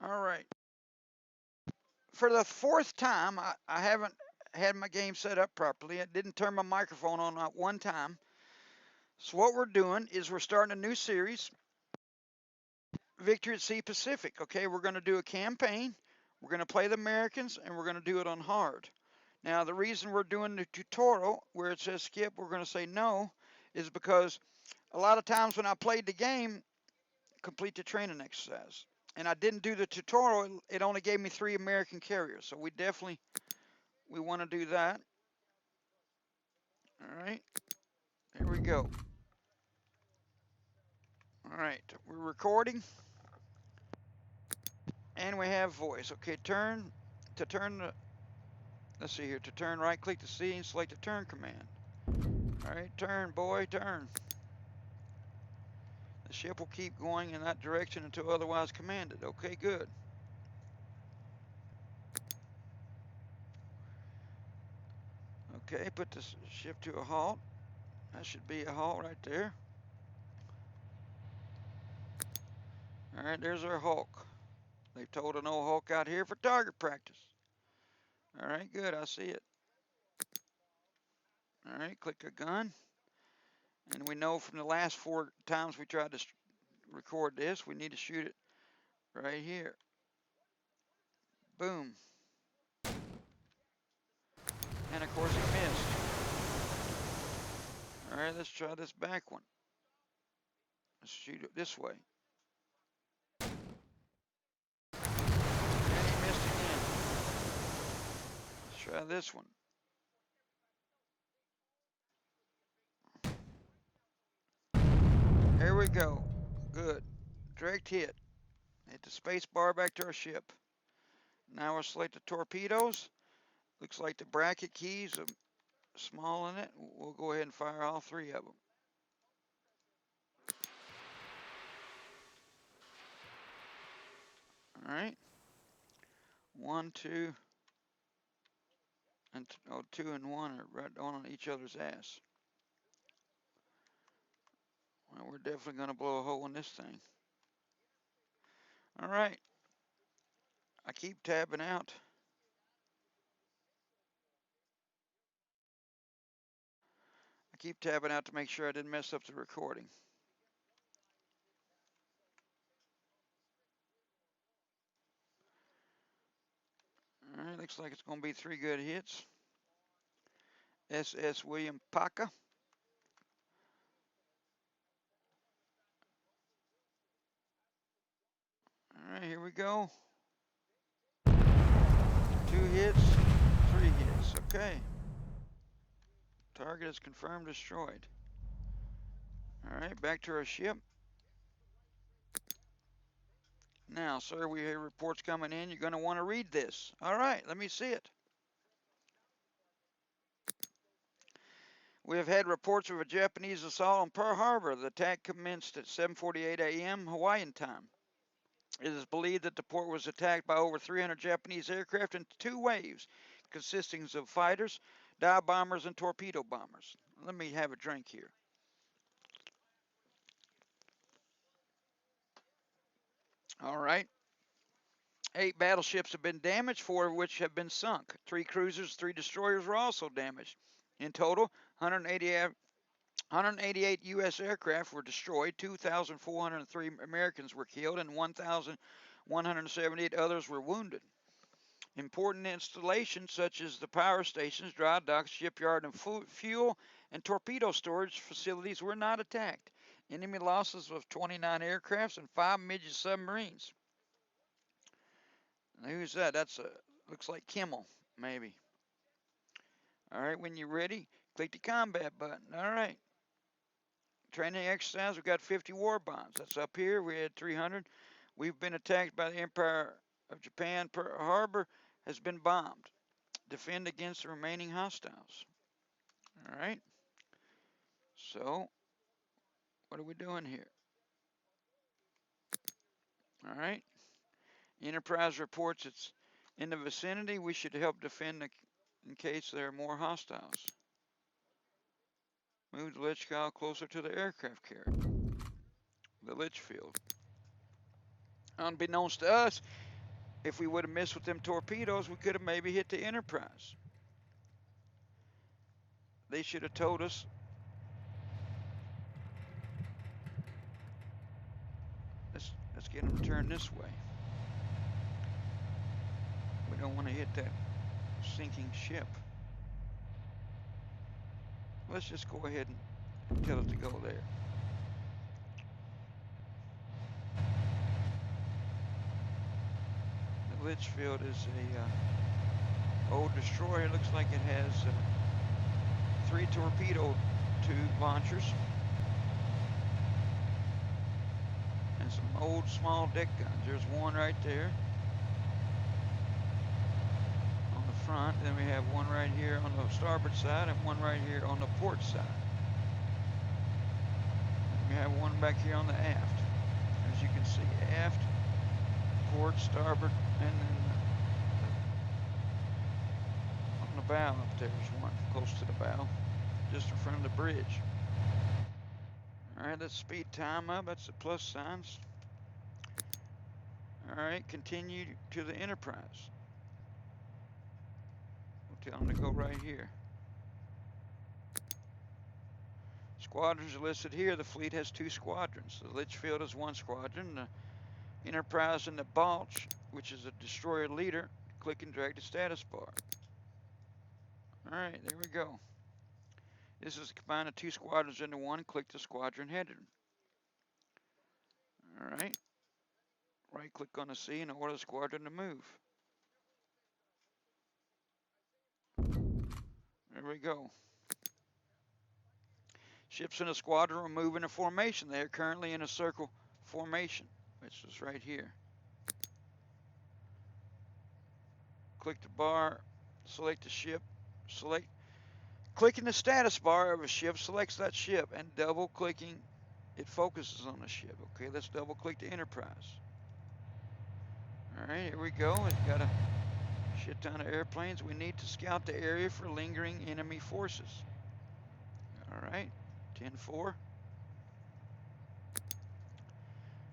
All right. For the fourth time, I haven't had my game set up properly. I didn't turn my microphone on not one time. So what we're doing is we're starting a new series, Victory at Sea Pacific. Okay, we're going to do a campaign. We're going to play the Americans, and we're going to do it on hard. Now, the reason we're doing the tutorial where it says skip, we're going to say no, is because a lot of times when I played the game, complete the training exercise, and I didn't do the tutorial, it only gave me 3 American carriers. So we want to do that. All right, here we go. All right, we're recording, and we have voice. Okay, to turn the, let's see here, to turn, right click the C and select the turn command. All right, turn, boy, turn. The ship will keep going in that direction until otherwise commanded. Okay, good. Okay, put the ship to a halt. That should be a halt right there. All right, there's our Hulk. They've told an old Hulk out here for target practice. All right, good, I see it. All right, click a gun. And we know from the last 4 times we tried to record this, we need to shoot it right here. Boom. And of course it missed. All right, let's try this back one. Let's shoot it this way. And he missed again. Let's try this one. Here we go. Good. Direct hit. Hit the space bar back to our ship. Now we'll select the torpedoes. Looks like the bracket keys are small in it. We'll go ahead and fire all 3 of them. All right. 1, 2, and 2 and 1 are right on each other's ass. Well, we're definitely going to blow a hole in this thing. All right. I keep tabbing out. I keep tabbing out to make sure I didn't mess up the recording. All right, looks like it's going to be 3 good hits. SS William Paca. All right, here we go. 2 hits, 3 hits. Okay. Target is confirmed destroyed. All right, back to our ship. Now, sir, we hear reports coming in. You're going to want to read this. All right, let me see it. We have had reports of a Japanese assault on Pearl Harbor. The attack commenced at 7:48 a.m. Hawaiian time. It is believed that the port was attacked by over 300 Japanese aircraft in 2 waves, consisting of fighters, dive bombers, and torpedo bombers. Let me have a drink here. All right. 8 battleships have been damaged, 4 of which have been sunk. 3 cruisers, 3 destroyers were also damaged. In total, 188 U.S. aircraft were destroyed, 2,403 Americans were killed, and 1,178 others were wounded. Important installations such as the power stations, dry docks, shipyard, and fuel and torpedo storage facilities were not attacked. Enemy losses of 29 aircrafts and 5 midget submarines. Now, who's that? Looks like Kimmel, maybe. All right, when you're ready, click the combat button. All right. Training exercise, we've got 50 war bombs. That's up here. We had 300. We've been attacked by the Empire of Japan. Pearl Harbor has been bombed. Defend against the remaining hostiles. All right. So, what are we doing here? All right. Enterprise reports it's in the vicinity. We should help defend in case there are more hostiles. Move the Litchfield closer to the aircraft carrier. The Litchfield. Unbeknownst to us, if we would have missed with them torpedoes, we could have maybe hit the Enterprise. They should have told us. Let's get them to turn this way. We don't want to hit that sinking ship. Let's just go ahead and tell it to go there. The Litchfield is a old destroyer. It looks like it has 3 torpedo tube launchers and some old small deck guns. There's one right there on the front. Then we have one right here on the starboard side and one right here on the port side. We have one back here on the aft. As you can see, aft, port, starboard, and then on the bow up there's one close to the bow, just in front of the bridge. All right, let's speed time up. That's the plus signs. All right, continue to the Enterprise. We'll tell them to go right here. Squadrons are listed here. The fleet has 2 squadrons. The Litchfield is 1 squadron. The Enterprise and the Balch, which is a destroyer leader, click and drag the status bar. All right, there we go. This is combine the 2 squadrons into one. Click the squadron header. All right. Right click on the C and order the squadron to move. There we go. Ships in a squadron will move in a formation. They are currently in a circle formation, which is right here. Click the bar, select the ship, clicking the status bar of a ship selects that ship, and double clicking it focuses on the ship. Okay, let's double click the Enterprise. All right, here we go. It's got a shit ton of airplanes. We need to scout the area for lingering enemy forces. All right, 10-4.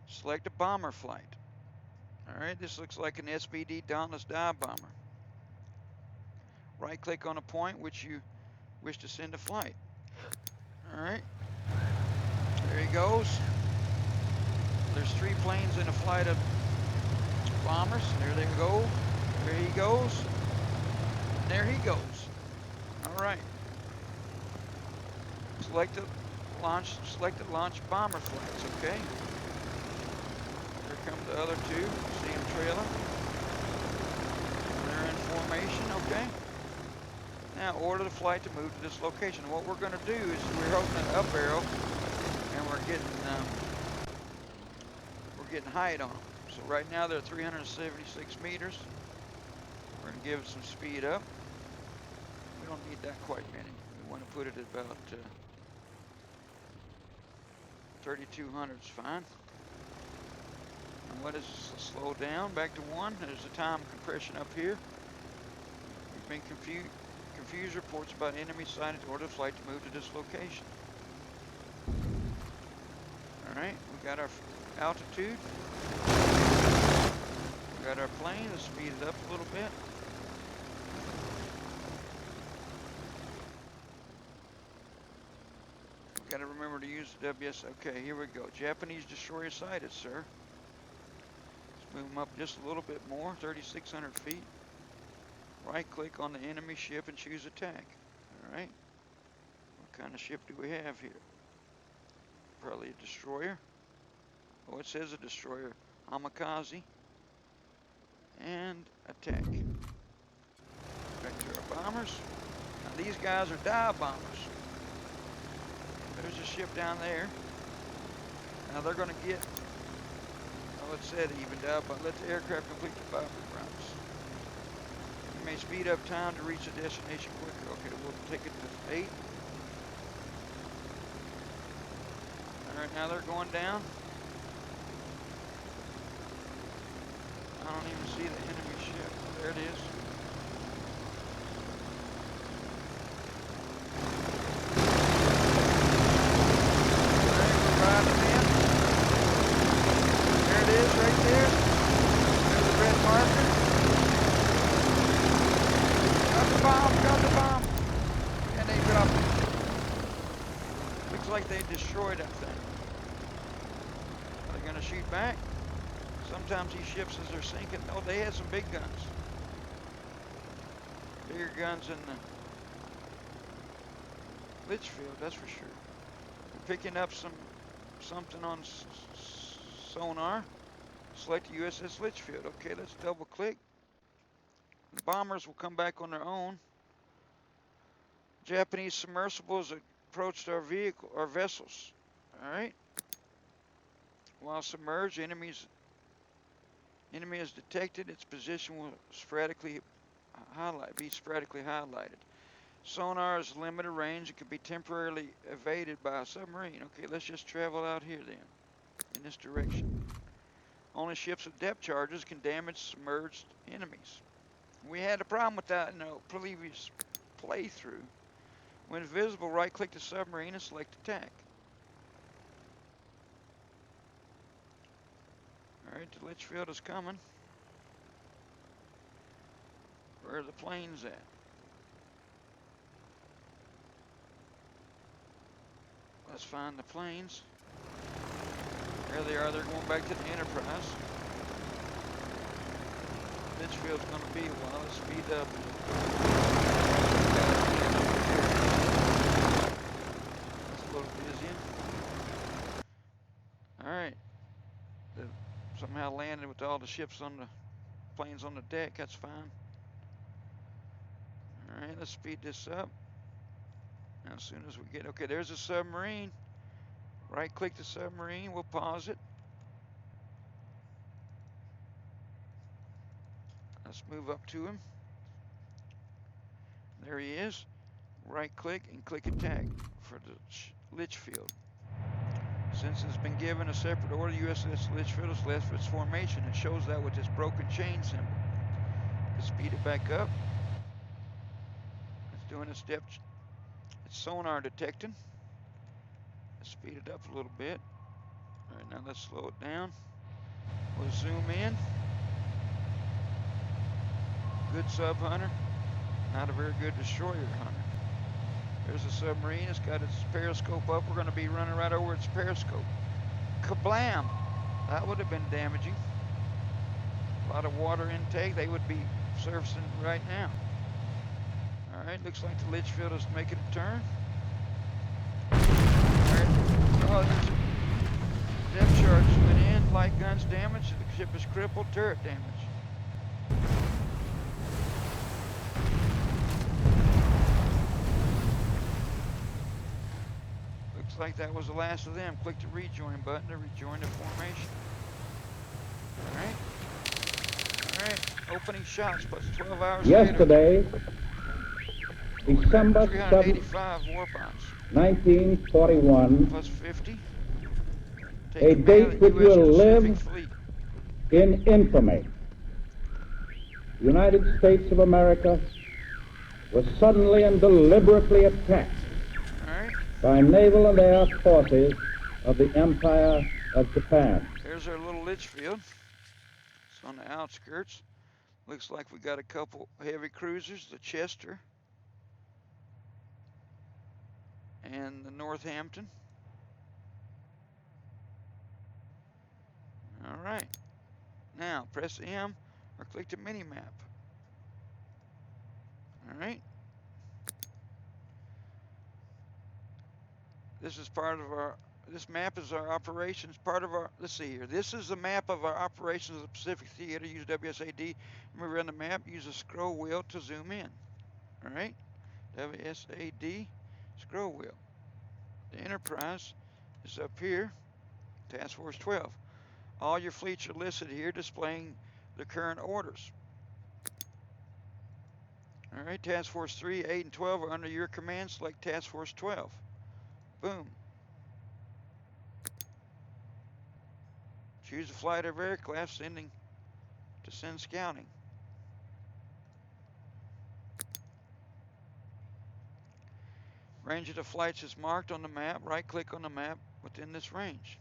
Select a bomber flight. All right, this looks like an SBD Dauntless dive bomber. Right click on a point which you wish to send a flight. All right, there he goes. There's 3 planes in a flight of bombers. There they go. There he goes. There he goes. All right. Select the launch bomber flights. Okay. Here come the other 2. See them trailing. They're in formation. Okay. Now order the flight to move to this location. What we're going to do is we're holding an up arrow and we're getting height on them. So right now they're 376 meters. We're going to give it some speed up. We don't need that quite many. We want to put it at about 3,200 is fine. And what is slow down? Back to 1. There's the time compression up here. We've been confused reports about enemy sighted. Order the flight to move to this location. All right, we got our altitude. We got our plane. Let's speed it up a little bit. Got to remember to use the WS. Okay, here we go. Japanese destroyer sighted, sir. Let's move them up just a little bit more, 3,600 feet. Right click on the enemy ship and choose attack. All right. What kind of ship do we have here? Probably a destroyer. Oh, it says a destroyer. Kamikaze. And attack. Back to our bombers. Now these guys are dive bombers. There's a ship down there. Now they're going to get, oh, it said even dive bomb. Let the aircraft complete the bomber rounds. You may speed up time to reach the destination quicker. Okay, we'll take it to 8. All right, now they're going down. I don't even see the enemy ship. There it is. There it is right there. There's the red marker. Got the bomb. And they dropped it. Looks like they destroyed that thing. Are they gonna shoot back? Sometimes these ships as they're sinking, oh, they had some big guns. Bigger guns than the Litchfield, that's for sure. We're picking up something on sonar. Select the USS Litchfield. Okay, let's double click. The bombers will come back on their own. Japanese submersibles approached our vessels. All right. While submerged, enemy is detected. Its position will be sporadically highlighted. Sonar is limited range. It can be temporarily evaded by a submarine. Okay, let's just travel out here then, in this direction. Only ships with depth charges can damage submerged enemies. We had a problem with that in a previous playthrough. When visible, right-click the submarine and select attack. Alright, the Litchfield is coming. Where are the planes at? Let's find the planes. There they are. They're going back to the Enterprise. Litchfield's going to be a while. Let's speed up. It's a little busy. Alright. Somehow landed with all the ships on the planes on the deck. That's fine. Alright, let's speed this up. Now, as soon as we get, okay, there's a submarine. Right click the submarine, we'll pause it. Let's move up to him. There he is. Right click and click attack for the Litchfield. Since it's been given a separate order, USS Litchfield is left for its formation. It shows that with this broken chain symbol. Let's speed it back up. It's doing its depth. It's sonar detecting. Let's speed it up a little bit. All right, now let's slow it down. We'll zoom in. Good sub hunter. Not a very good destroyer hunter. There's a submarine. It's got its periscope up. We're going to be running right over its periscope. Kablam! That would have been damaging. A lot of water intake. They would be surfacing right now. All right, looks like the Litchfield is making a turn. All right. Oh, there's a depth charge went in. Light guns damaged. The ship is crippled. Turret damage. Looks like that was the last of them. Click the rejoin button to rejoin the formation. All right. All right. Opening shots plus 12 hours Yesterday, later. December 385 war bonds. 1941, plus 50. a date which will live in infamy. The United States of America was suddenly and deliberately attacked by naval and air forces of the Empire of Japan. There's our little Litchfield. It's on the outskirts. Looks like we got a couple heavy cruisers, the Chester and the Northampton. All right. Now press M or click the mini map. All right. This is part of our, this map is our operations, part of our, let's see here. This is the map of our operations of the Pacific Theater. Use WSAD. Remember on the map, use a scroll wheel to zoom in. All right. WSAD, scroll wheel. The Enterprise is up here, Task Force 12. All your fleets are listed here displaying the current orders. All right, Task Force 3, 8, and 12 are under your command. Select Task Force 12. Boom. Choose a flight of aircraft to send scouting. Range of the flights is marked on the map. Right-click on the map within this range.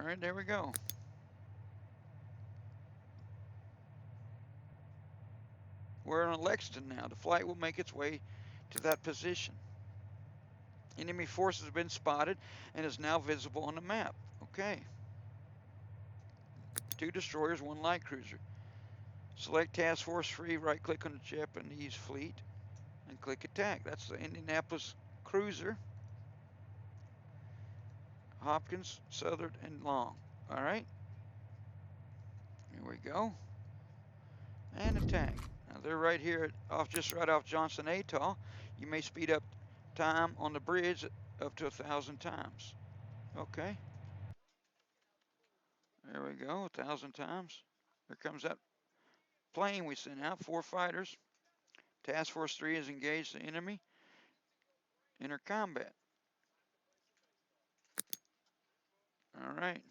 right, there we go. We're in Lexington now. The flight will make its way to that position. Enemy forces have been spotted and is now visible on the map. Okay. 2 destroyers, 1 light cruiser. Select Task Force Free, right click on the Japanese fleet, and click Attack. That's the Indianapolis cruiser. Hopkins, Southern, and Long. All right. Here we go. And attack. Now they're right here just right off Johnson Atoll. You may speed up time on the bridge up to 1,000 times. Okay. There we go, 1,000 times. Here comes that plane we sent out, 4 fighters. Task Force 3 has engaged the enemy. Enter combat. All right.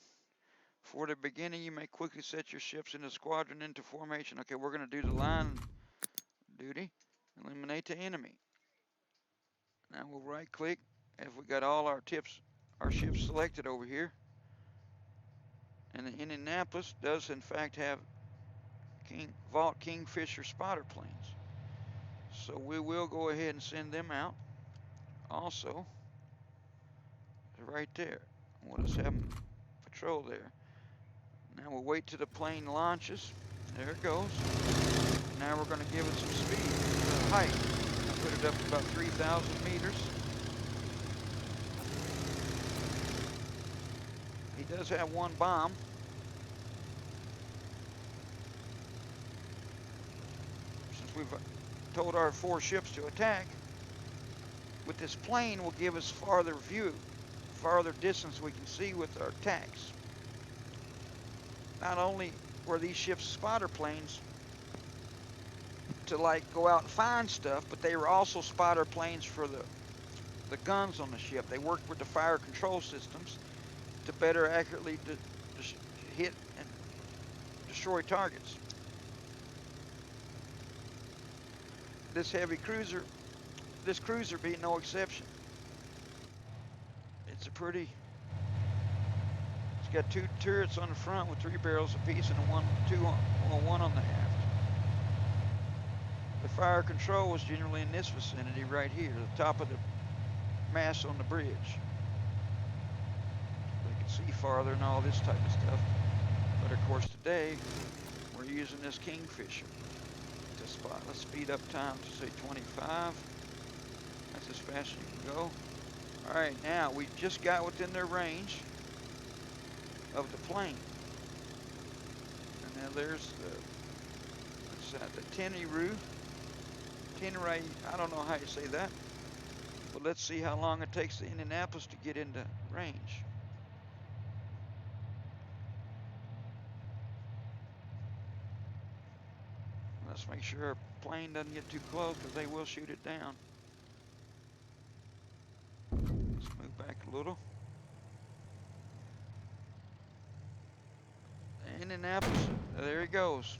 For the beginning, you may quickly set your ships in the squadron into formation. Okay, we're going to do the line duty. Eliminate the enemy. Now we'll right click. If we got all our ships selected over here. And the Indianapolis does in fact have Vought Kingfisher spotter planes. So we will go ahead and send them out. Also, right there. We'll just have them patrol there. Now we'll wait till the plane launches. There it goes. Now we're going to give it some speed, height. I'll put it up to about 3,000 meters. He does have 1 bomb. Since we've told our 4 ships to attack, with this plane will give us farther view, farther distance we can see with our attacks. Not only were these ships spotter planes to like go out and find stuff, but they were also spotter planes for the guns on the ship. They worked with the fire control systems to better accurately hit and destroy targets. This cruiser being no exception. It's got 2 turrets on the front with 3 barrels apiece and one on the aft. The fire control was generally in this vicinity right here, the top of the mast on the bridge. They could see farther and all this type of stuff. But of course today, we're using this Kingfisher to spot. Let's speed up time to say 25. That's as fast as you can go. All right, now we just got within their range of the plane. And now there's the Tenerife, I don't know how you say that. But let's see how long it takes the Indianapolis to get into range. Let's make sure our plane doesn't get too close because they will shoot it down. Let's move back a little. Indianapolis, there he goes.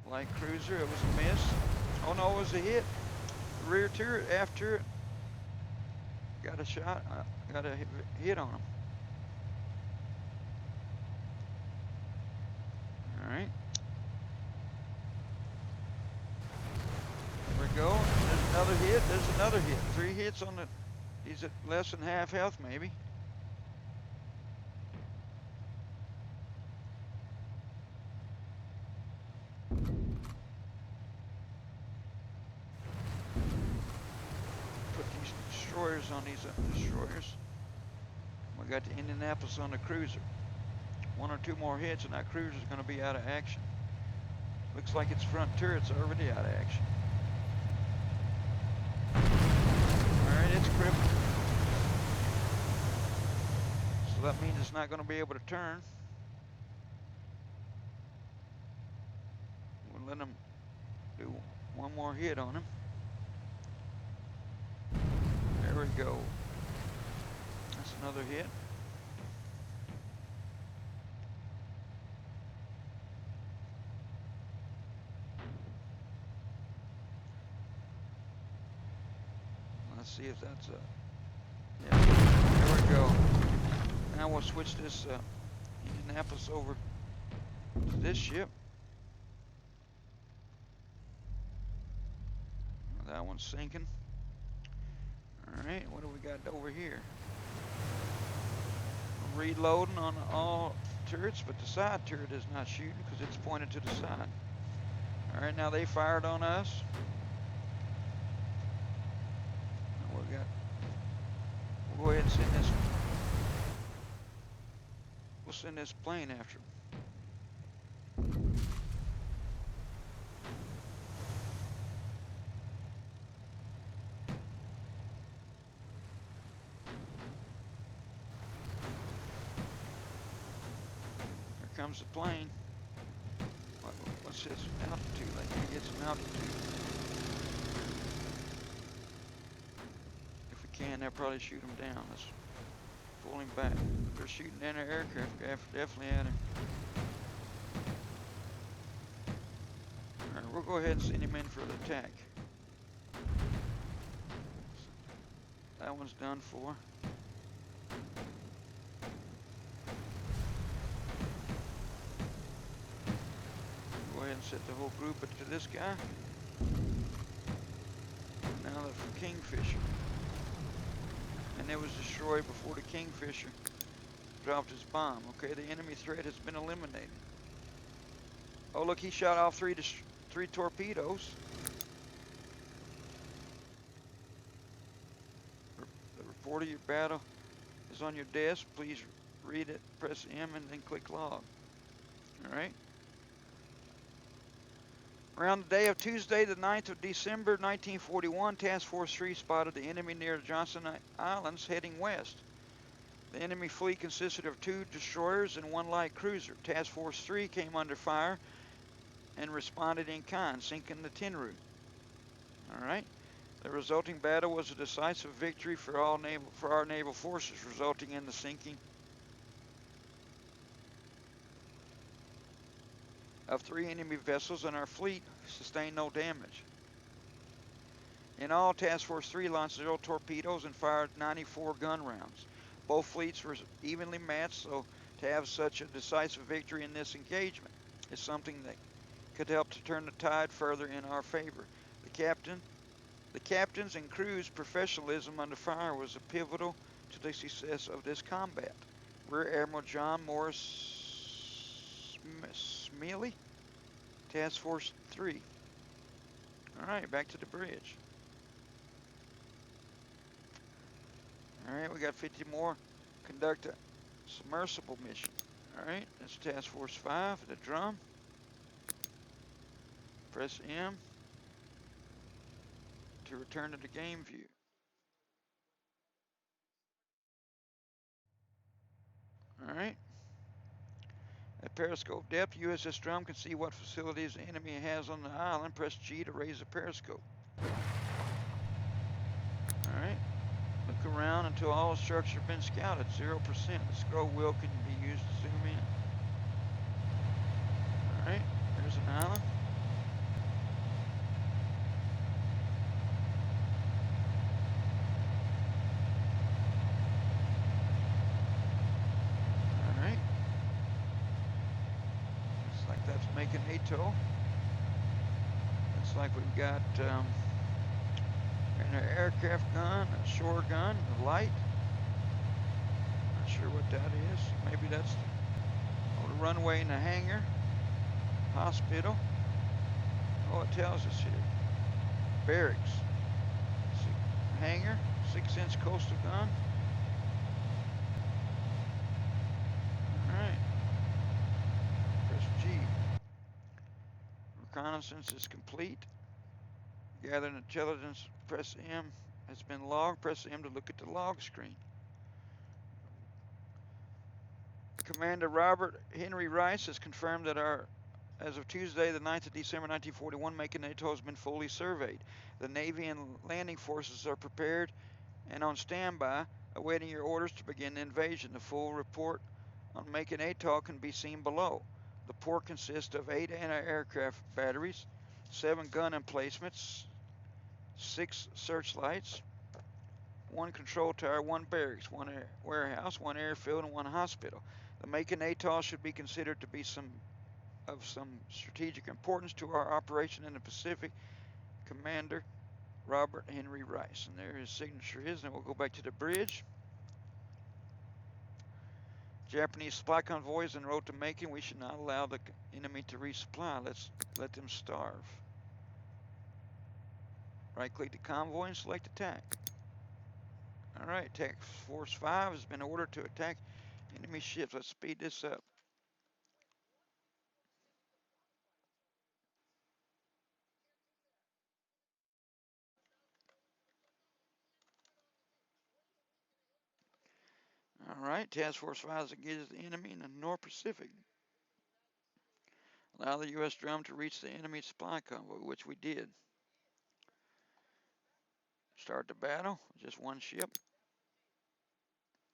Light cruiser, it was a miss. Oh no, it was a hit. Rear turret, aft turret. Got a shot, got a hit on him. All right. There we go. There's another hit. There's another hit. 3 hits on the. He's at less than half health, maybe. Put these destroyers on these destroyers. We got the Indianapolis on the cruiser. 1 or 2 more hits and that cruiser is going to be out of action. Looks like its front turret's already out of action. Alright, it's crippled. So that means it's not going to be able to turn. We'll let him do 1 more hit on him. There we go. That's another hit. Let's see if that's a Yeah, there we go. Now we'll switch this Indianapolis over to this ship. That one's sinking. All right, what do we got over here? I'm reloading on all turrets, but the side turret is not shooting because it's pointed to the side. All right, now they fired on us. We'll go ahead and send this. We'll send this plane after them. Here comes the plane. What's his altitude? Let me get some altitude. If we can, they'll probably shoot him down. Let's pull him back. They're shooting down their aircraft, definitely at him. All right, we'll go ahead and send him in for the attack. That one's done for. Go ahead and set the whole group to this guy. Now the Kingfisher. And it was destroyed before the Kingfisher dropped his bomb. Okay, the enemy threat has been eliminated. Oh, look, he shot off three torpedoes. The report of your battle is on your desk. Please read it, press M, and then click log. All right. Around the day of Tuesday, the 9th of December, 1941, Task Force 3 spotted the enemy near Johnson Islands heading west. The enemy fleet consisted of 2 destroyers and 1 light cruiser. Task Force 3 came under fire and responded in kind, sinking the Tenru. All right. The resulting battle was a decisive victory for our naval forces, resulting in the sinking of 3 enemy vessels, and our fleet sustained no damage. In all, Task Force 3 launched 0 torpedoes and fired 94 gun rounds. Both fleets were evenly matched, so to have such a decisive victory in this engagement is something that could help to turn the tide further in our favor. The captain's and crew's professionalism under fire was pivotal to the success of this combat. Rear Admiral John Morris Smealy, Task Force 3. All right, back to the bridge. All right, we got 50 more. Conduct a submersible mission. All right, that's Task Force 5, the drum. Press M to return to the game view. All right. At periscope depth, USS Drum can see what facilities the enemy has on the island. Press G to raise the periscope. All right. Look around until all structure has been scouted. 0%. The scroll wheel can be used to zoom in. All right. There's an island. All right. Looks like that's making ATOW. Looks like we've got an aircraft gun, a shore gun, a light. Not sure what that is. Maybe that's the runway and the hangar. Hospital. Oh, it tells us here. Barracks. Hangar. 6-inch coastal gun. Alright. Press G. Reconnaissance is complete. Gathering intelligence. Press M. Has been logged. Press M to look at the log screen. Commander Robert Henry Rice has confirmed that as of Tuesday, the 9th of December 1941, Macon Atoll has been fully surveyed. The Navy and landing forces are prepared and on standby, awaiting your orders to begin the invasion. The full report on Macon Atoll can be seen below. The port consists of 8 anti-aircraft batteries, 7 gun emplacements, 6 searchlights, one control tower, one barracks, one warehouse, one airfield, and one hospital. The Macon Atoll should be considered to be of some strategic importance to our operation in the Pacific. Commander Robert Henry Rice. And there his signature is. And we'll go back to the bridge. Japanese supply convoys en route to Macon. We should not allow the enemy to resupply. Let's let them starve. Right-click the convoy and select attack. All right, Task Force 5 has been ordered to attack enemy ships. Let's speed this up. All right, Task Force 5 is engaged the enemy in the North Pacific. Allow the U.S. drum to reach the enemy supply convoy, which we did. Start the battle, just one ship.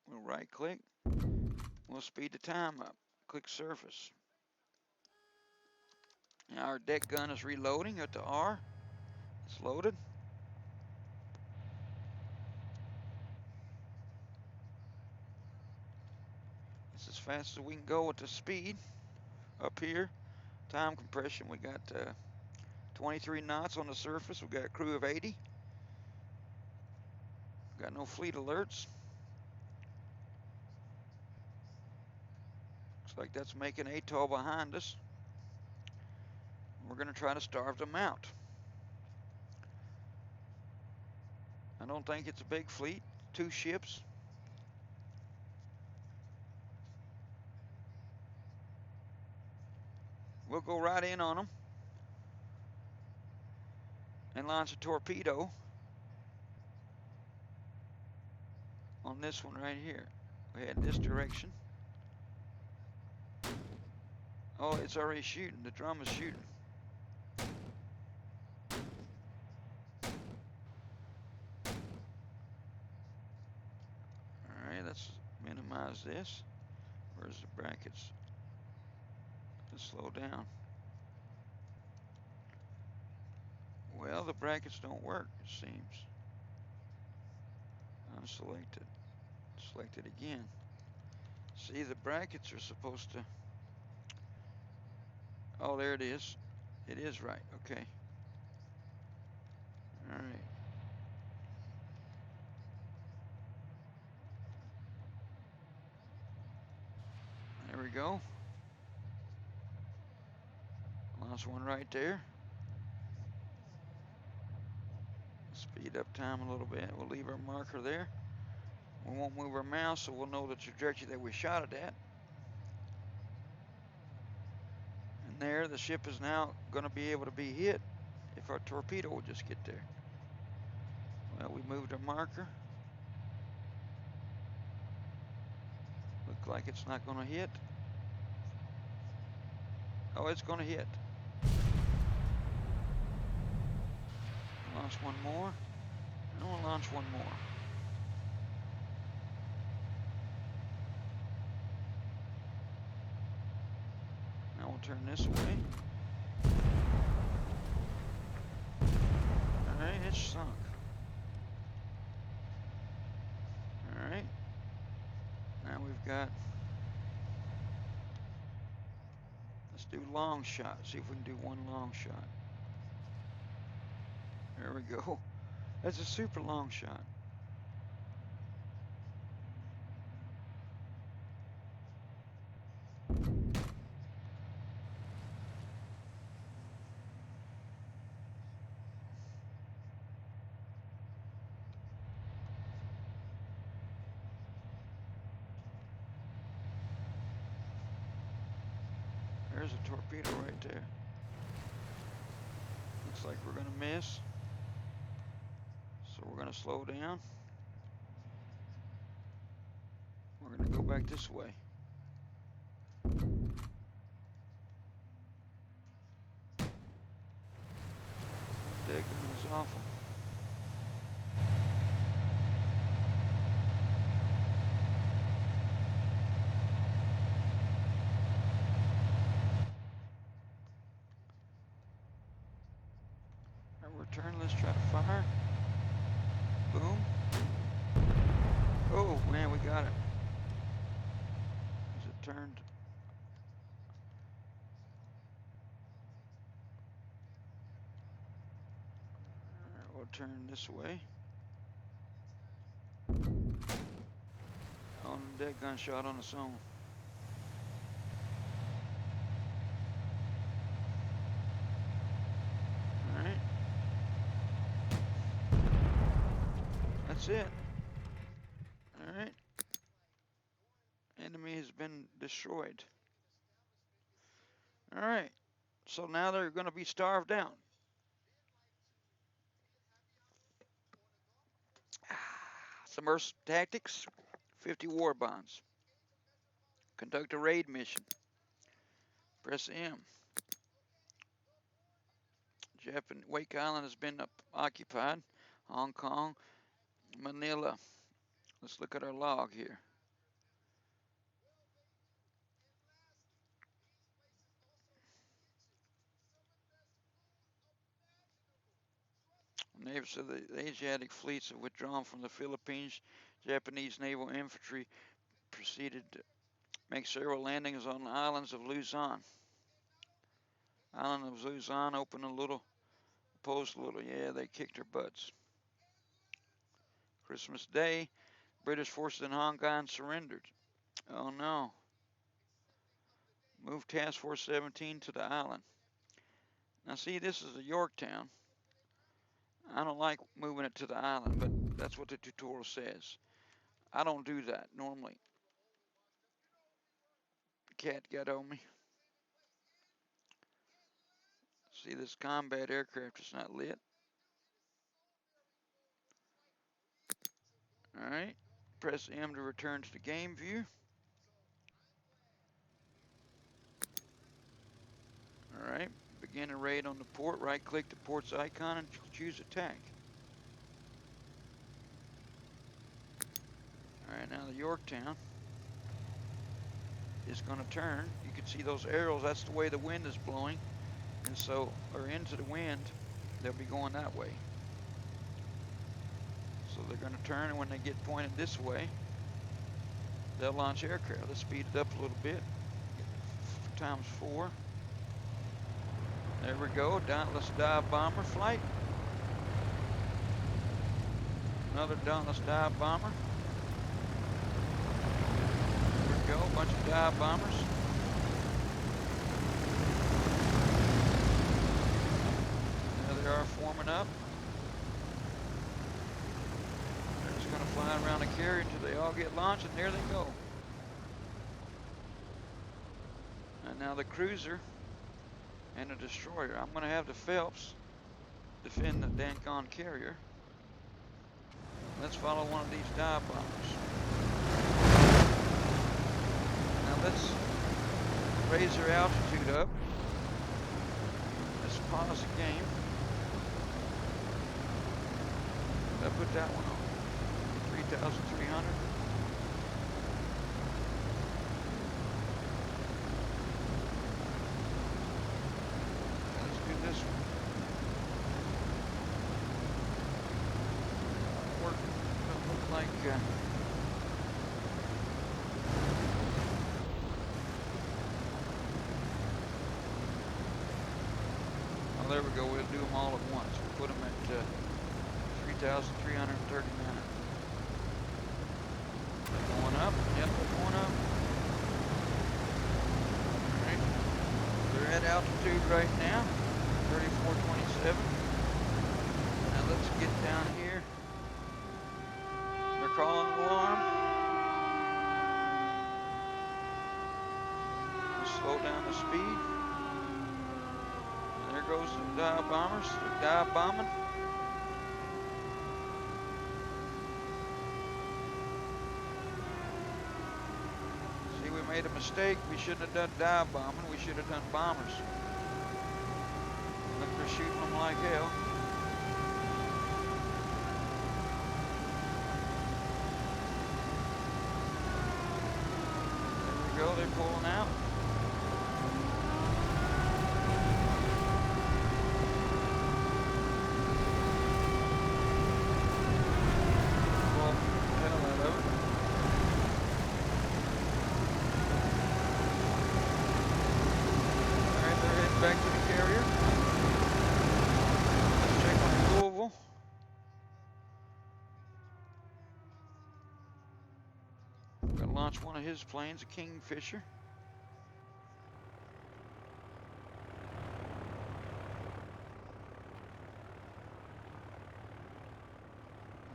We'll right click. We'll speed the time up. Click surface. Now our deck gun is reloading at the R. It's loaded. It's as fast as we can go with the speed. Up here, time compression, we got 23 knots on the surface. We got a crew of 80. Got no fleet alerts. Looks like that's Macon Atoll behind us. We're going to try to starve them out. I don't think it's a big fleet. 2 ships. We'll go right in on them and launch a torpedo on this one right here. We head this direction. Oh, it's already shooting. The drum is shooting. All right, let's minimize this. Where's the brackets? Let's slow down. Well, the brackets don't work, it seems. Unselected. Select it again. See, the brackets are supposed to... Oh, there it is. It is right. Okay. All right. There we go. Lost one right there. Speed up time a little bit. We'll leave our marker there. We won't move our mouse, so we'll know the trajectory that we shot it at. And there, the ship is now going to be able to be hit if our torpedo will just get there. Well, we moved our marker. Looks like it's not going to hit. Oh, it's going to hit. Launch one more. And we'll launch one more. Now we'll turn this way. All right, it's sunk. All right. Now we've got... Let's do long shot. See if we can do one long shot. There we go. That's a super long shot. There's a torpedo right there. Looks like we're gonna miss. So we're gonna slow down. We're gonna go back this way. Deck is awful. Our return, let's try to fire. Boom. got it. Is it turned? Alright, we'll turn this way. On that gunshot on its own. Alright. That's it. Alright. Enemy has been destroyed. Alright. So now they're going to be starved out. Submersive tactics. 50 war bonds. Conduct a raid mission. Press M. Japan, Wake Island has been occupied. Hong Kong, Manila. Let's look at our log here. Navies of the Asiatic fleets have withdrawn from the Philippines. Japanese naval infantry proceeded to make several landings on the islands of Luzon. Island of Luzon opened a little, opposed a little. Yeah, they kicked their butts. Christmas Day, British forces in Hong Kong surrendered. Oh no. Move Task Force 17 to the island. Now see, this is a Yorktown. I don't like moving it to the island, but that's what the tutorial says. I don't do that normally. Cat got on me. See, this combat aircraft is not lit. Alright. Press M to return to the game view. Alright. Begin a raid on the port. Right click the port's icon and choose attack. Alright, now the Yorktown is going to turn. You can see those arrows. That's the way the wind is blowing. And so, or into the wind, they'll be going that way. So they're going to turn, and when they get pointed this way, they'll launch aircraft. Let's speed it up a little bit. ×4. There we go. Dauntless dive bomber flight. Another Dauntless dive bomber. There we go. A bunch of dive bombers. There they are forming up. They're just going to fly around the carrier until they all get launched, and there they go. And now the cruiser and the destroyer. I'm going to have the Phelps defend the Dancon carrier. Let's follow one of these dive bombers. Now let's raise their altitude up. Let's pause the game. I put that one on 3,300. This one. Doesn't look like oh, there we go. We'll do them all at once. We'll put them at 3,339. They're going up. Yep, they're going up. All right. They're at altitude right now. 3427. Now let's get down here. They're calling an alarm. Let's slow down the speed. And there goes the dive bombers. They're dive bombing. See, we made a mistake. We shouldn't have done dive bombing. We should have done bombers. Look, they're shooting them like hell. There we go, they're pulling out. Well, hell out of it. launch one of his planes, a Kingfisher.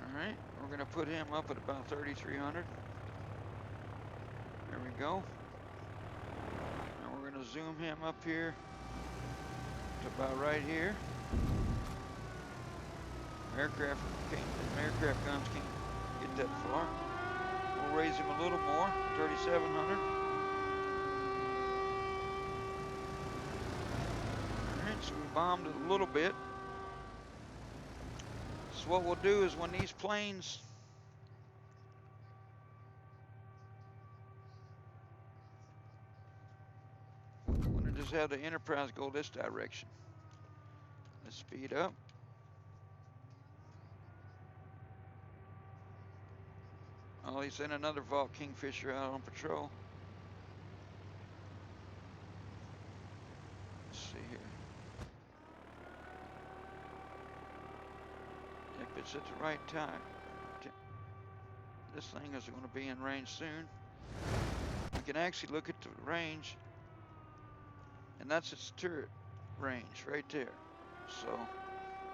Alright, we're going to put him up at about 3,300. There we go. Now we're going to zoom him up here to about right here. Aircraft guns can't get that far. We'll raise him a little more, 3,700. Alright, so we bombed it a little bit. So what we'll do is when these planes just have the Enterprise go this direction. Let's speed up. Oh, he sent another Vought Kingfisher out on patrol. Let's see here. Yep, it's at the right time. This thing is going to be in range soon. We can actually look at the range, and that's its turret range right there. So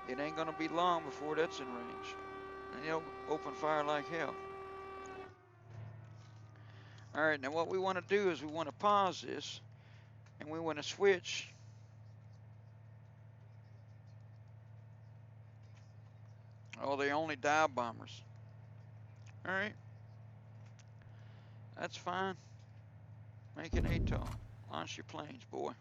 it ain't going to be long before that's in range. And it'll open fire like hell. All right, now what we want to do is we want to pause this, and we want to switch Oh, they only dive bombers. All right. That's fine. Make an ATOL. Launch your planes, boy.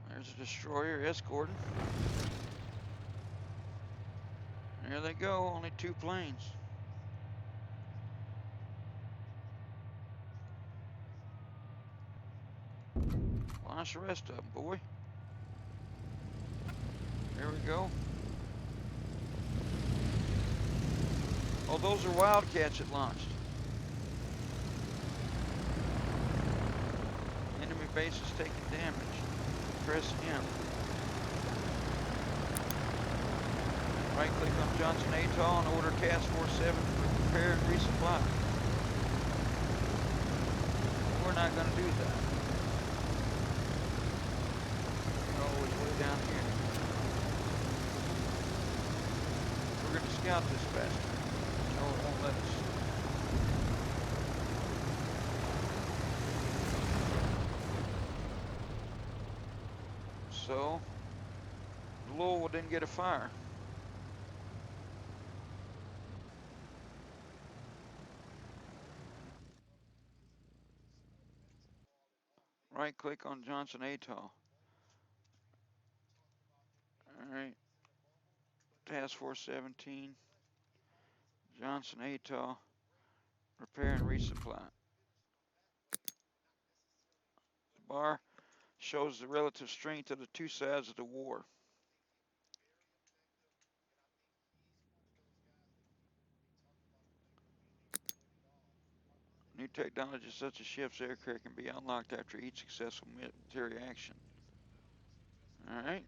There's a destroyer escorting. There they go, only 2 planes. Launch the rest of them, boy. There we go. Oh, those are Wildcats that launched. Enemy base is taking damage. Press M. Right click on Johnson Atoll and order Task Force 7 to prepare and resupply. We're not going to do that. Oh, it's way down here. We're going to scout this bastard. No, it won't let us. So, Louisville didn't get a fire. Right click on Johnson Atoll. Alright. Task Force 17. Johnson Atoll. Repair and resupply. The bar shows the relative strength of the 2 sides of the war. New technologies such as ship's aircraft can be unlocked after each successful military action. Alright.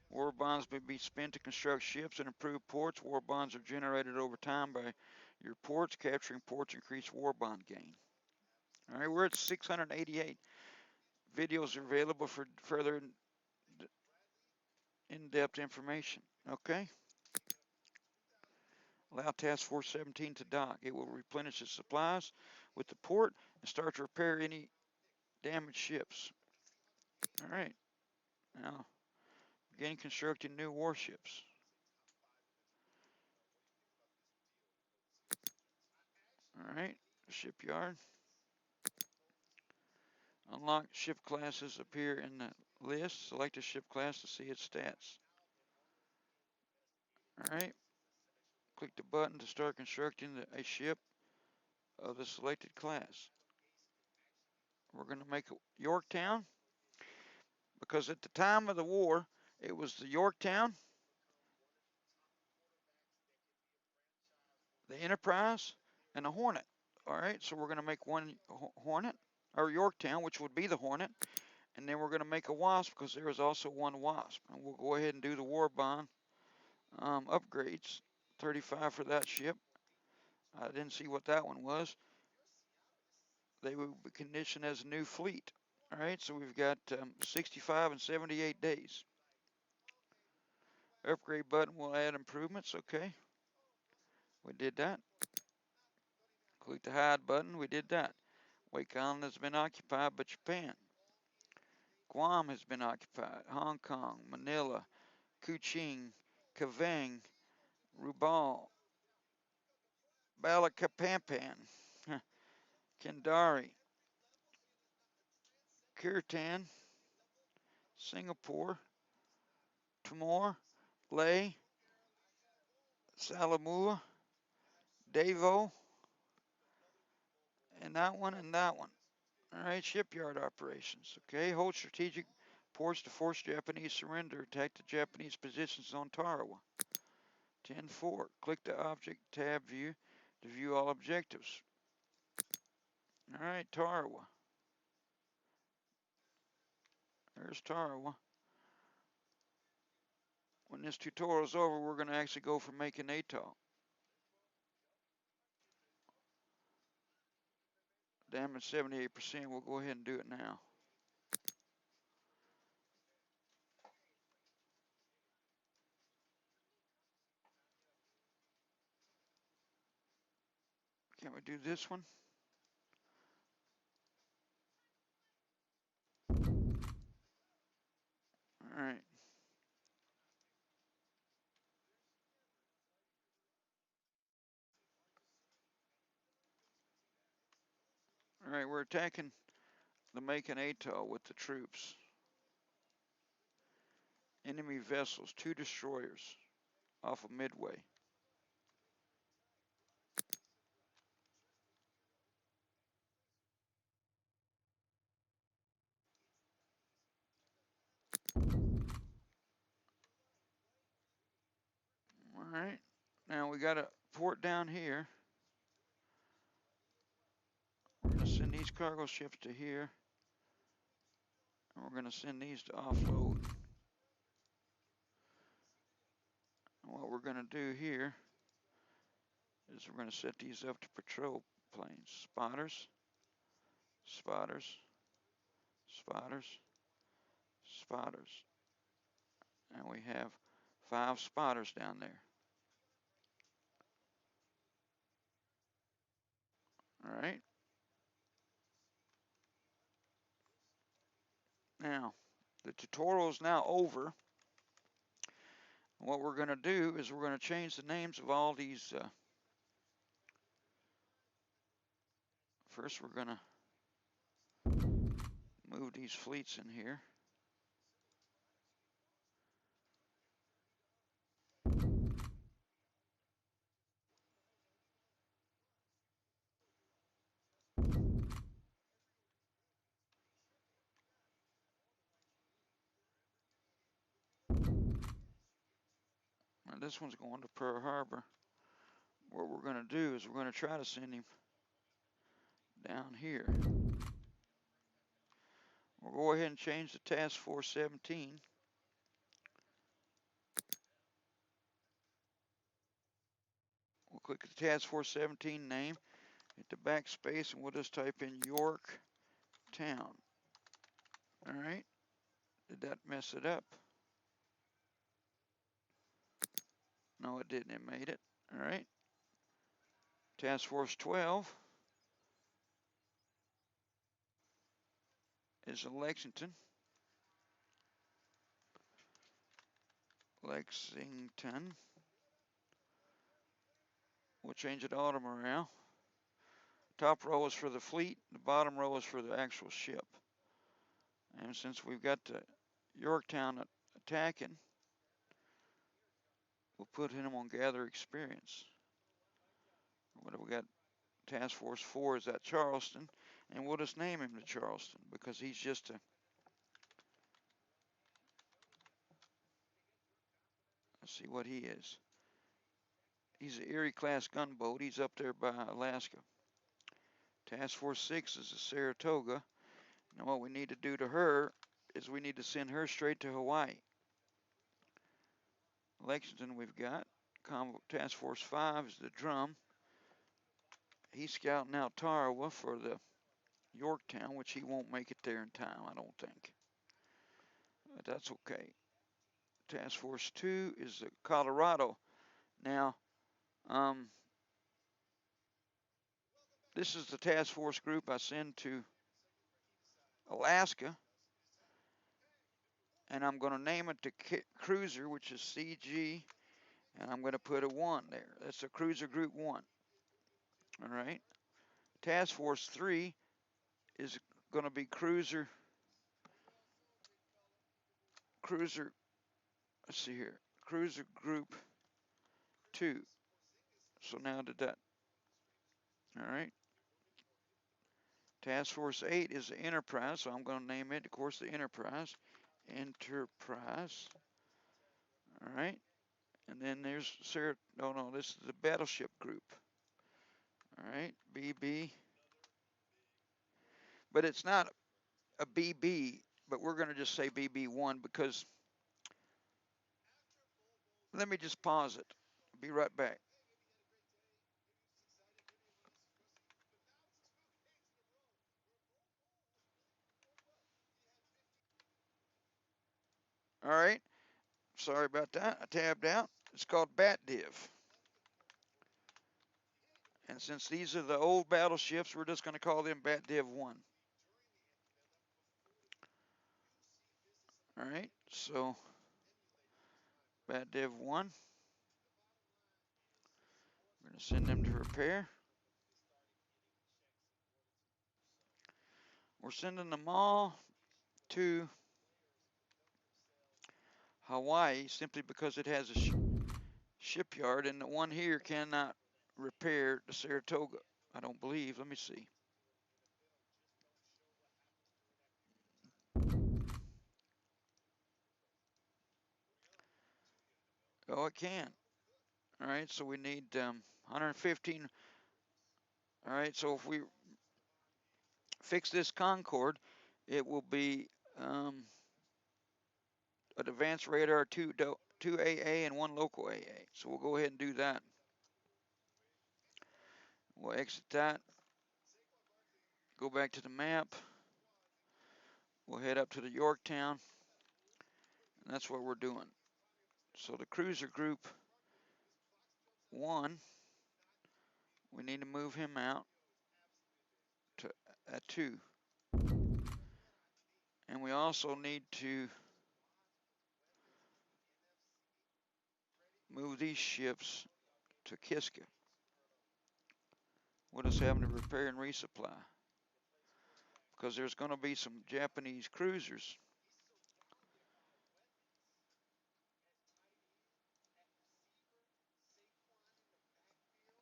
War bonds may be spent to construct ships and improve ports. War bonds are generated over time by your ports. Capturing ports increase war bond gain. Alright, we're at 688. Videos are available for further in-depth information. Okay? Allow Task Force 17 to dock. It will replenish its supplies with the port and start to repair any damaged ships. Alright. Now, begin constructing new warships. Alright, shipyard. Unlock ship classes appear in the list. Select a ship class to see its stats. Alright. Click the button to start constructing a ship of the selected class. We're going to make Yorktown because at the time of the war, it was the Yorktown, the Enterprise, and the Hornet. All right, so we're going to make one Hornet. or Yorktown, which would be the Hornet. And then we're going to make a Wasp because there is also one Wasp. And we'll go ahead and do the war bond upgrades. 35 for that ship. I didn't see what that one was. They will be conditioned as a new fleet. All right, so we've got 65 and 78 days. Upgrade button will add improvements. Okay, we did that. Click the hide button. We did that. Wake Island has been occupied by Japan. Guam has been occupied. Hong Kong, Manila, Kuching, Kavang, Rubal, Balikpapan, Kendari, Kirtan, Singapore, Timor, Lae, Salamua, Davao, and that one and that one. All right, shipyard operations. Okay, hold strategic ports to force Japanese surrender. Attack the Japanese positions on Tarawa. 10-4. Click the object tab view to view all objectives. All right, Tarawa. There's Tarawa. When this tutorial is over, we're going to actually go for making atoll. Damage 78%. We'll go ahead and do it now. Can we do this one? All right. All right, we're attacking the Macon Atoll with the troops. Enemy vessels, 2 destroyers off of Midway. All right, now we got a port down here. We're going to send these cargo ships to here. And we're going to send these to offload. And what we're going to do here is we're going to set these up to patrol planes. Spotters, spotters, spotters, spotters. And we have 5 spotters down there. All right. Now, the tutorial is now over. What we're going to do is we're going to change the names of all these. First, we're going to move these fleets in here. Now, this one's going to Pearl Harbor. What we're going to do is we're going to try to send him down here. We'll go ahead and change the Task Force 17. We'll click the Task Force 17 name, hit the backspace, and we'll just type in Yorktown. All right. Did that mess it up? No, it didn't. It made it. All right. Task Force 12 is Lexington. Lexington. We'll change it to auto morale. Top row is for the fleet. The bottom row is for the actual ship. And since we've got Yorktown attacking, we'll put him on gather experience. What have we got? Task Force 4 is at Charleston, and we'll just name him to Charleston because he's just a. Let's see what he is. He's an Erie class gunboat. He's up there by Alaska. Task Force 6 is the Saratoga. Now what we need to do to her is we need to send her straight to Hawaii. Lexington we've got. Task Force 5 is the Drum. He's scouting out Tarawa for the Yorktown, which he won't make it there in time, I don't think. But that's okay. Task Force 2 is the Colorado. Now, this is the task force group I send to Alaska. And I'm going to name it the Cruiser, which is CG. And I'm going to put a 1 there. That's a Cruiser Group 1. All right. Task Force 3 is going to be Cruiser, let's see here, Cruiser Group 2. So now did that. All right. Task Force 8 is the Enterprise, so I'm going to name it, of course, the Enterprise. Enterprise. All right. And then there's no, this is the Battleship Group. All right, BB. But it's not a BB, but we're going to just say BB1 because, let me just pause it. Be right back. All right. Sorry about that. I tabbed out. It's called BATDIV. And since these are the old battleships, we're just going to call them BATDIV 1. All right. So BATDIV 1. We're going to send them to repair. We're sending them all to Hawaii simply because it has a shipyard, and the one here cannot repair the Saratoga, I don't believe. Let me see. Oh, it can. All right, so we need 115. All right, so if we fix this Concorde, it will be an advanced radar 2 AA and 1 local AA. So we'll go ahead and do that. We'll exit that. Go back to the map. We'll head up to the Yorktown. And that's what we're doing. So the Cruiser Group 1, we need to move him out to a 2. And we also need to move these ships to Kiska. We're just having to repair and resupply because there's going to be some Japanese cruisers.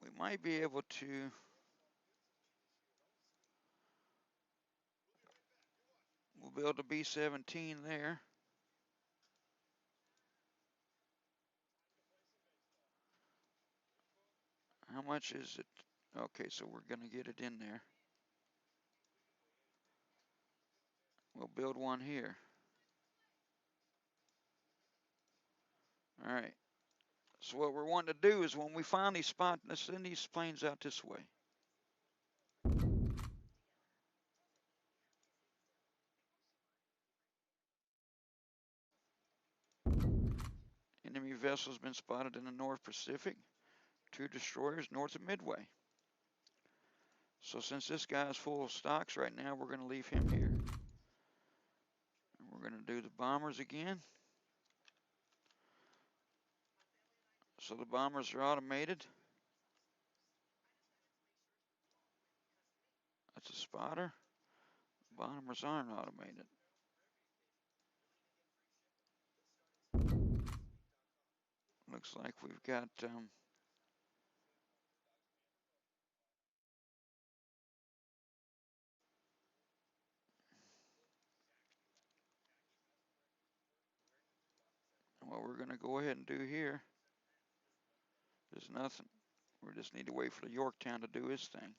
We might be able to we'll build a B-17 there. How much is it? Okay, so we're going to get it in there. We'll build one here. All right. So what we're wanting to do is when we finally spot, let's send these planes out this way. Enemy vessels been spotted in the North Pacific. 2 destroyers north of Midway. So since this guy is full of stocks right now, we're going to leave him here. And we're going to do the bombers again. So the bombers are automated. That's a spotter. Bombers aren't automated. Looks like we've got what we're going to go ahead and do here. There's nothing. We just need to wait for the Yorktown to do his thing.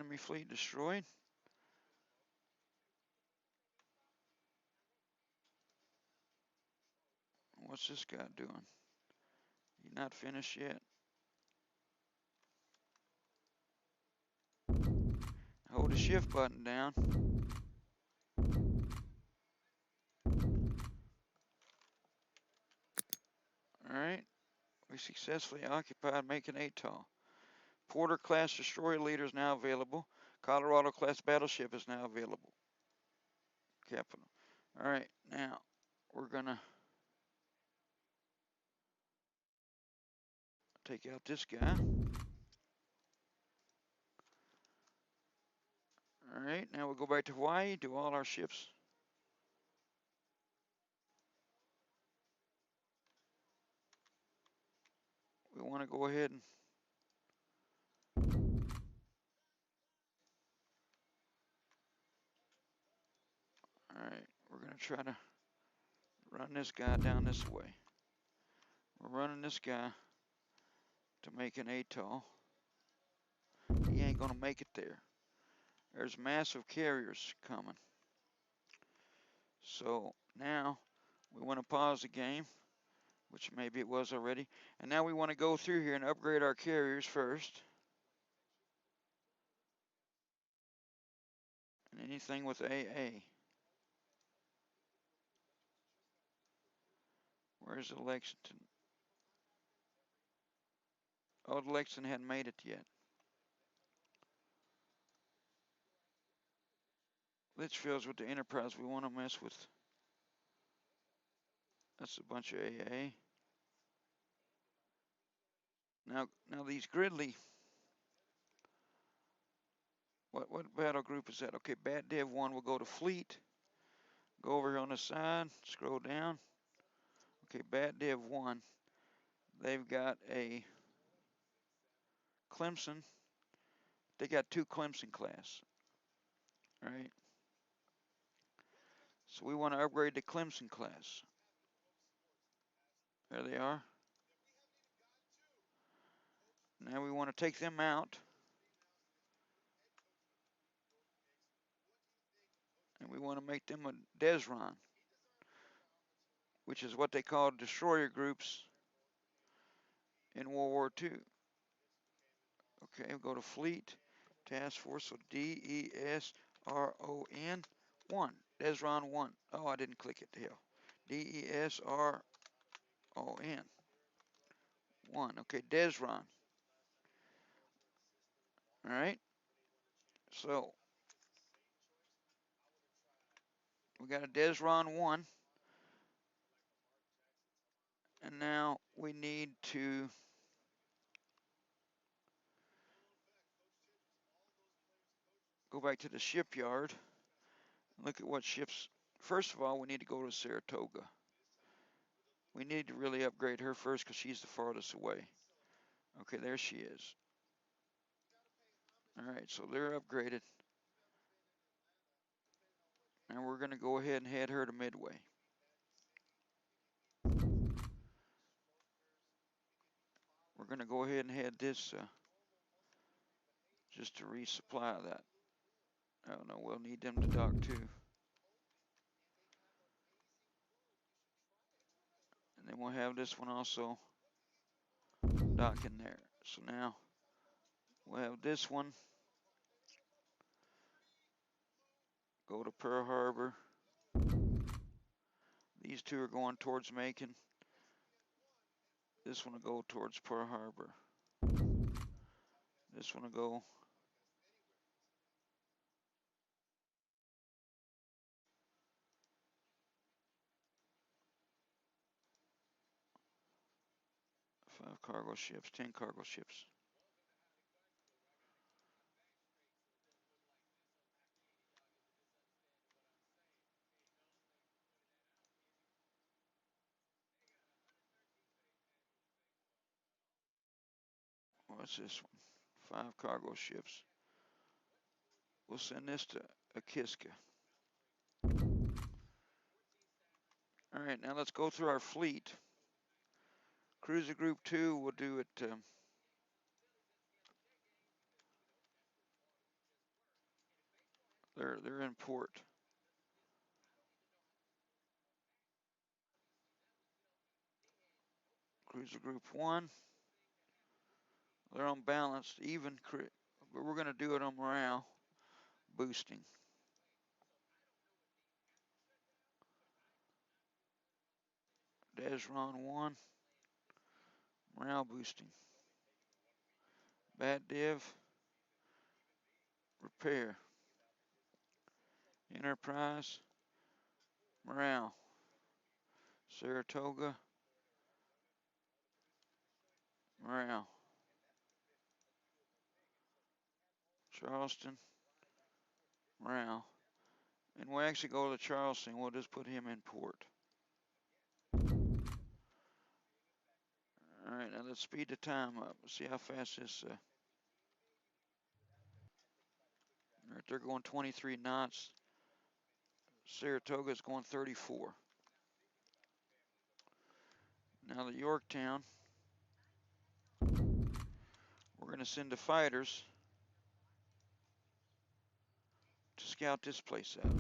Enemy fleet destroyed. What's this guy doing? He's not finished yet. Hold the shift button down. Alright, we successfully occupied Macon Atoll. Porter-class destroyer leader is now available. Colorado-class battleship is now available. Capital. Alright, now we're gonna take out this guy. Alright, now we'll go back to Hawaii, do all our ships. We want to go ahead and alright, we're gonna try to run this guy down this way. We're running this guy to Macon Atoll. He ain't gonna make it there. There's massive carriers coming. So now we want to pause the game, which maybe it was already. And now we want to go through here and upgrade our carriers first. And anything with AA. Where's the Lexington? Oh, the Lexington hadn't made it yet. Litchfield's with the Enterprise. We want to mess with. That's a bunch of AA. Now these Gridley. What battle group is that? Okay, Bat Dev 1 will go to Fleet. Go over here on the side. Scroll down. Okay, Bat Dev 1. They've got a Clemson. They got 2 Clemson class. All right. So we want to upgrade the Clemson class. There they are. Now we want to take them out. And we want to make them a Desron, which is what they call destroyer groups in World War II. Okay, we'll go to Fleet, Task Force, so DESRON 1, Desron 1. Oh, I didn't click it, the hell. DESRON 1, okay, Desron. All right, so we got a Desron 1, and now we need to go back to the shipyard and look at what ships. First of all, we need to go to Saratoga. We need to really upgrade her first because she's the farthest away. Okay, there she is. All right, so they're upgraded. And we're going to go ahead and head her to Midway. We're going to go ahead and head this just to resupply that. Oh no, we'll need them to dock too. And then we'll have this one also dock in there. So now we'll have this one go to Pearl Harbor. These 2 are going towards Macon. This one will go towards Pearl Harbor. This one will go five cargo ships, 10 cargo ships. What's this one? 5 cargo ships. We'll send this to Akiska. All right, now let's go through our fleet. Cruiser Group 2, we'll do it. They're in port. Cruiser Group 1. They're on balance, even, but we're going to do it on morale boosting. Desron 1. Morale boosting. Bat Div. Repair. Enterprise. Morale. Saratoga. Morale. Charleston. Morale. And we'll actually go to Charleston. We'll just put him in port. All right, now let's speed the time up. Let's see how fast this. All right, they're going 23 knots. Saratoga's going 34. Now the Yorktown. We're going to send the fighters to scout this place out.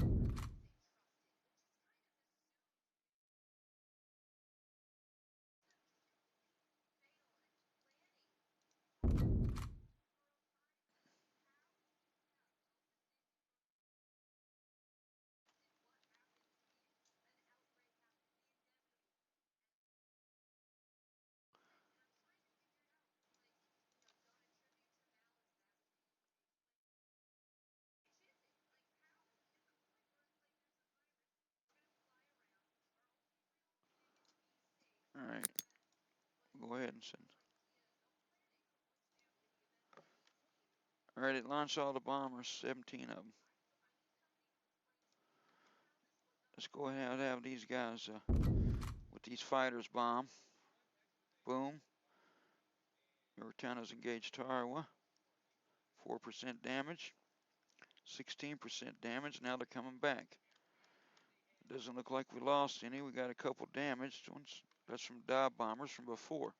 All right, go ahead and send. All right, it launched all the bombers, 17 of them. Let's go ahead and have these guys with these fighters bomb. Boom. Yorktown has engaged Tarawa. 4% damage. 16% damage. Now they're coming back. It doesn't look like we lost any. We got a couple damaged ones. That's from dive bombers from before.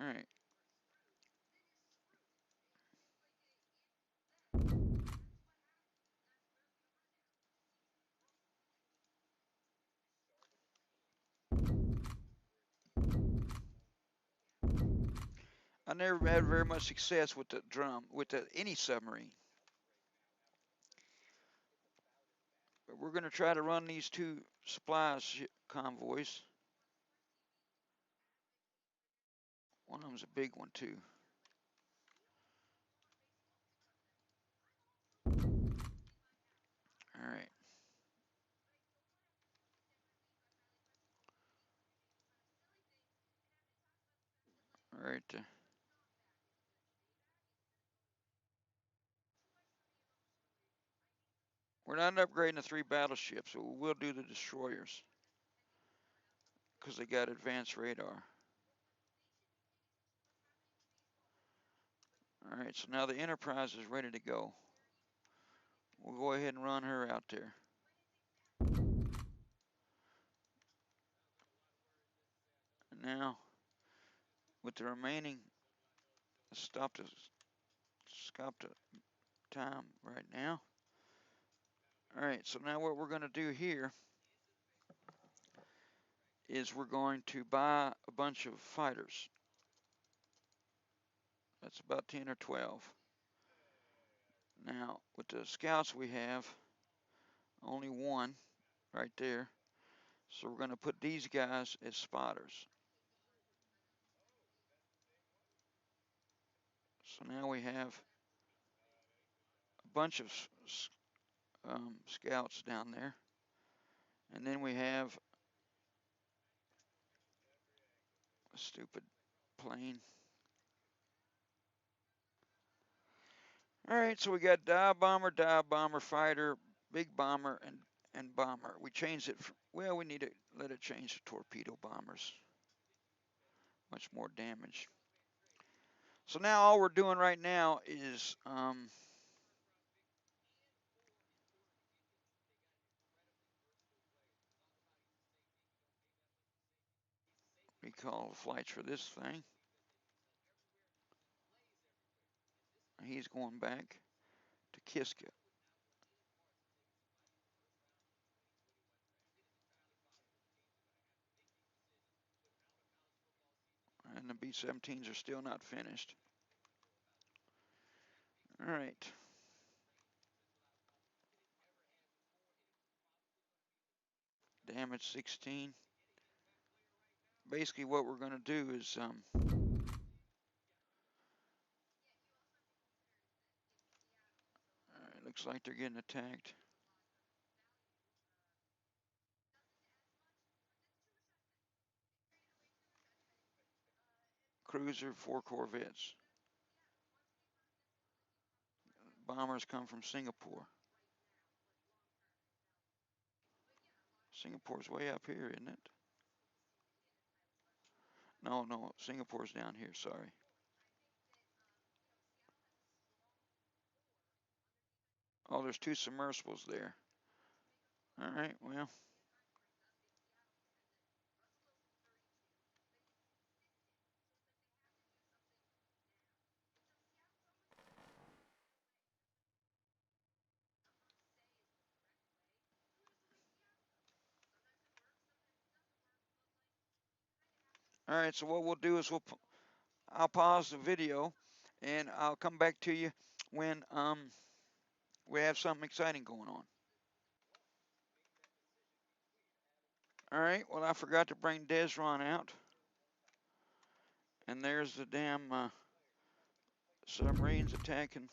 All right. I never had very much success with the drum, with any submarine. But we're going to try to run these two supply convoys. One of them's a big one too. All right. All right. We're not upgrading the 3 battleships, but we will do the destroyers because they got advanced radar. All right, so now the Enterprise is ready to go. We'll go ahead and run her out there. And now, with the remaining, stop the time right now. All right, so now what we're going to do here is we're going to buy a bunch of fighters. That's about 10 or 12. Now, with the scouts we have, only one right there. So we're going to put these guys as spotters. So now we have a bunch of scouts down there. And then we have a stupid plane. All right, so we got dive bomber, fighter, big bomber, and bomber. We changed it. Well, we need to let it change to torpedo bombers. Much more damage. So now all we're doing right now is Recall the flights for this thing. He's going back to Kiska. And the B-17s are still not finished. All right. Damage 16. Basically what we're going to do is it looks like they're getting attacked. Cruiser, 4 Corvettes. Bombers come from Singapore. Singapore's way up here, isn't it? No, Singapore's down here, sorry. Oh, there's 2 submersibles there. All right, well. All right, so what we'll do is I'll pause the video and I'll come back to you when we have something exciting going on. All right, well, I forgot to bring Desron out. And there's the damn submarines attacking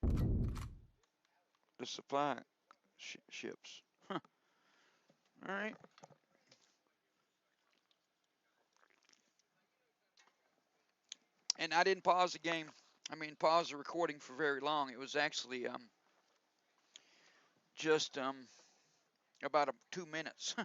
the supply ships. Huh. All right. And I didn't pause the game. I mean, pause the recording for very long. It was actually just about 2 minutes.